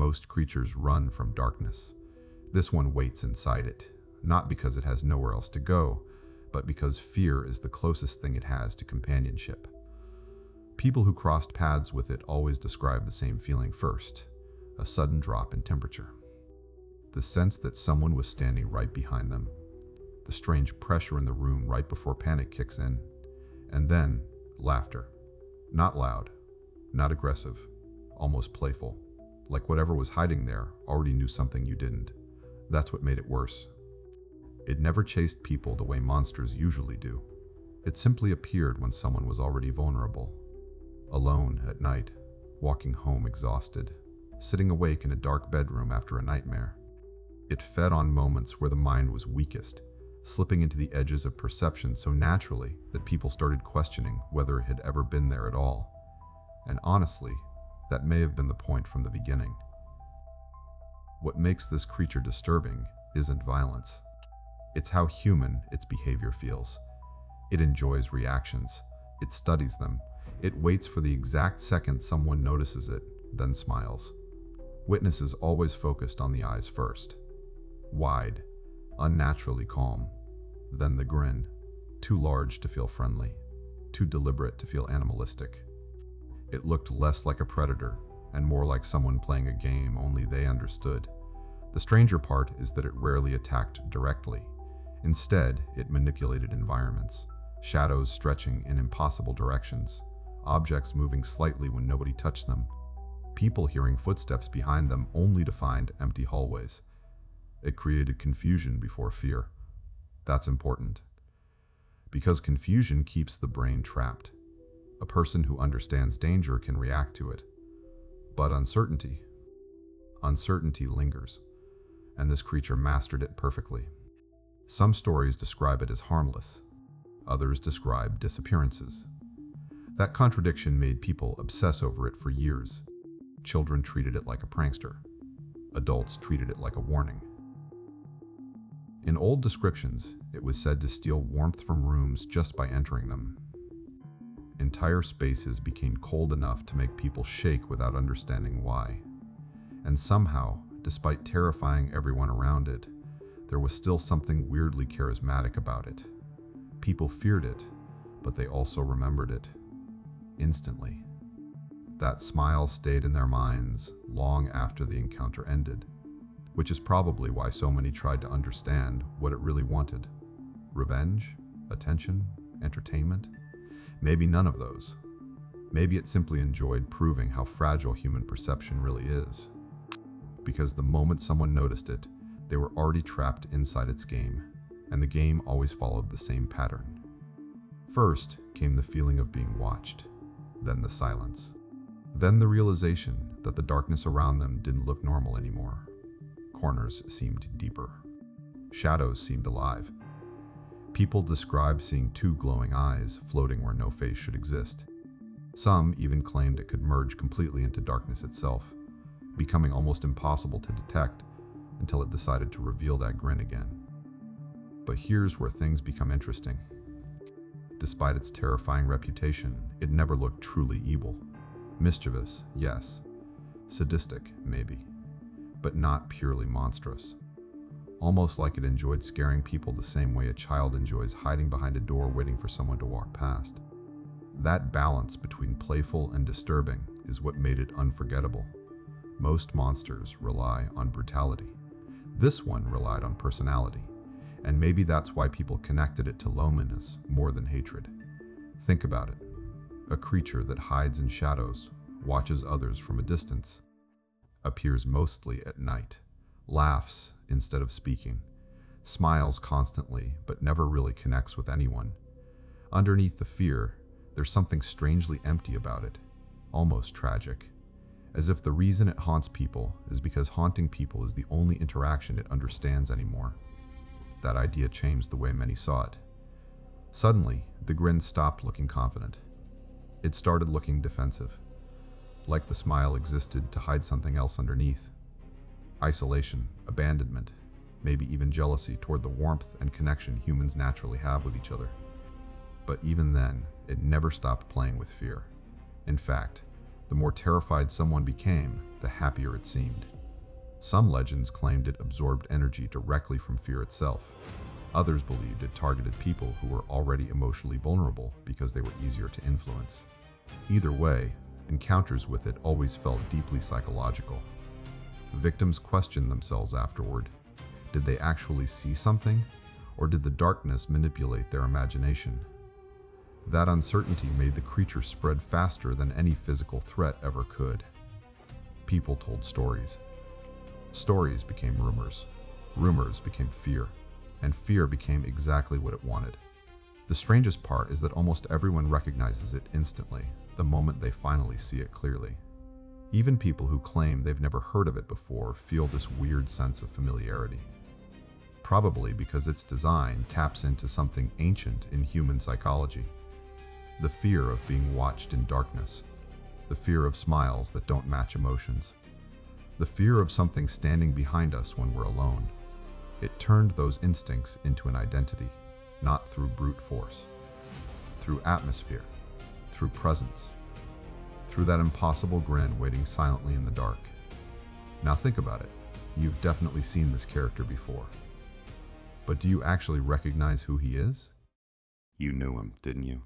Most creatures run from darkness. This one waits inside it, not because it has nowhere else to go, but because fear is the closest thing it has to companionship. People who crossed paths with it always describe the same feeling first: a sudden drop in temperature. The sense that someone was standing right behind them. The strange pressure in the room right before panic kicks in. And then, laughter. Not loud, not aggressive, almost playful. Like whatever was hiding there already knew something you didn't. That's what made it worse. It never chased people the way monsters usually do. It simply appeared when someone was already vulnerable. Alone at night, walking home exhausted, sitting awake in a dark bedroom after a nightmare. It fed on moments where the mind was weakest, slipping into the edges of perception so naturally that people started questioning whether it had ever been there at all. And honestly, that may have been the point from the beginning. What makes this creature disturbing isn't violence. It's how human its behavior feels. It enjoys reactions. It studies them. It waits for the exact second someone notices it, then smiles. Witness is always focused on the eyes first. Wide, unnaturally calm. Then the grin, too large to feel friendly, too deliberate to feel animalistic. It looked less like a predator and more like someone playing a game only they understood. The stranger part is that it rarely attacked directly. Instead, it manipulated environments, shadows stretching in impossible directions, objects moving slightly when nobody touched them, people hearing footsteps behind them only to find empty hallways. It created confusion before fear. That's important, because confusion keeps the brain trapped. A person who understands danger can react to it. But uncertainty lingers, and this creature mastered it perfectly. Some stories describe it as harmless. Others describe disappearances. That contradiction made people obsess over it for years. Children treated it like a prankster. Adults treated it like a warning. In old descriptions, it was said to steal warmth from rooms just by entering them. Entire spaces became cold enough to make people shake without understanding why. And somehow, despite terrifying everyone around it, there was still something weirdly charismatic about it. People feared it, but they also remembered it. Instantly. That smile stayed in their minds long after the encounter ended, which is probably why so many tried to understand what it really wanted. Revenge? Attention? Entertainment? Maybe none of those. Maybe it simply enjoyed proving how fragile human perception really is. Because the moment someone noticed it, they were already trapped inside its game, and the game always followed the same pattern. First came the feeling of being watched, then the silence, then the realization that the darkness around them didn't look normal anymore. Corners seemed deeper. Shadows seemed alive. People described seeing two glowing eyes floating where no face should exist. Some even claimed it could merge completely into darkness itself, becoming almost impossible to detect until it decided to reveal that grin again. But here's where things become interesting. Despite its terrifying reputation, it never looked truly evil. Mischievous, yes. Sadistic, maybe. But not purely monstrous. Almost like it enjoyed scaring people the same way a child enjoys hiding behind a door waiting for someone to walk past. That balance between playful and disturbing is what made it unforgettable. Most monsters rely on brutality. This one relied on personality, and maybe that's why people connected it to loneliness more than hatred. Think about it. A creature that hides in shadows, watches others from a distance, appears mostly at night, laughs instead of speaking, smiles constantly but never really connects with anyone. Underneath the fear, there's something strangely empty about it, almost tragic, as if the reason it haunts people is because haunting people is the only interaction it understands anymore. That idea changed the way many saw it. Suddenly, the grin stopped looking confident. It started looking defensive, like the smile existed to hide something else underneath. Isolation, abandonment, maybe even jealousy toward the warmth and connection humans naturally have with each other. But even then, it never stopped playing with fear. In fact, the more terrified someone became, the happier it seemed. Some legends claimed it absorbed energy directly from fear itself. Others believed it targeted people who were already emotionally vulnerable because they were easier to influence. Either way, encounters with it always felt deeply psychological. Victims questioned themselves afterward. Did they actually see something, or did the darkness manipulate their imagination? That uncertainty made the creature spread faster than any physical threat ever could. People told stories. Stories became rumors. Rumors became fear. And fear became exactly what it wanted. The strangest part is that almost everyone recognizes it instantly, the moment they finally see it clearly. Even people who claim they've never heard of it before feel this weird sense of familiarity. Probably because its design taps into something ancient in human psychology. The fear of being watched in darkness. The fear of smiles that don't match emotions. The fear of something standing behind us when we're alone. It turned those instincts into an identity, not through brute force. Through atmosphere. Through presence. Through that impossible grin waiting silently in the dark. Now think about it. You've definitely seen this character before. But do you actually recognize who he is? You knew him, didn't you?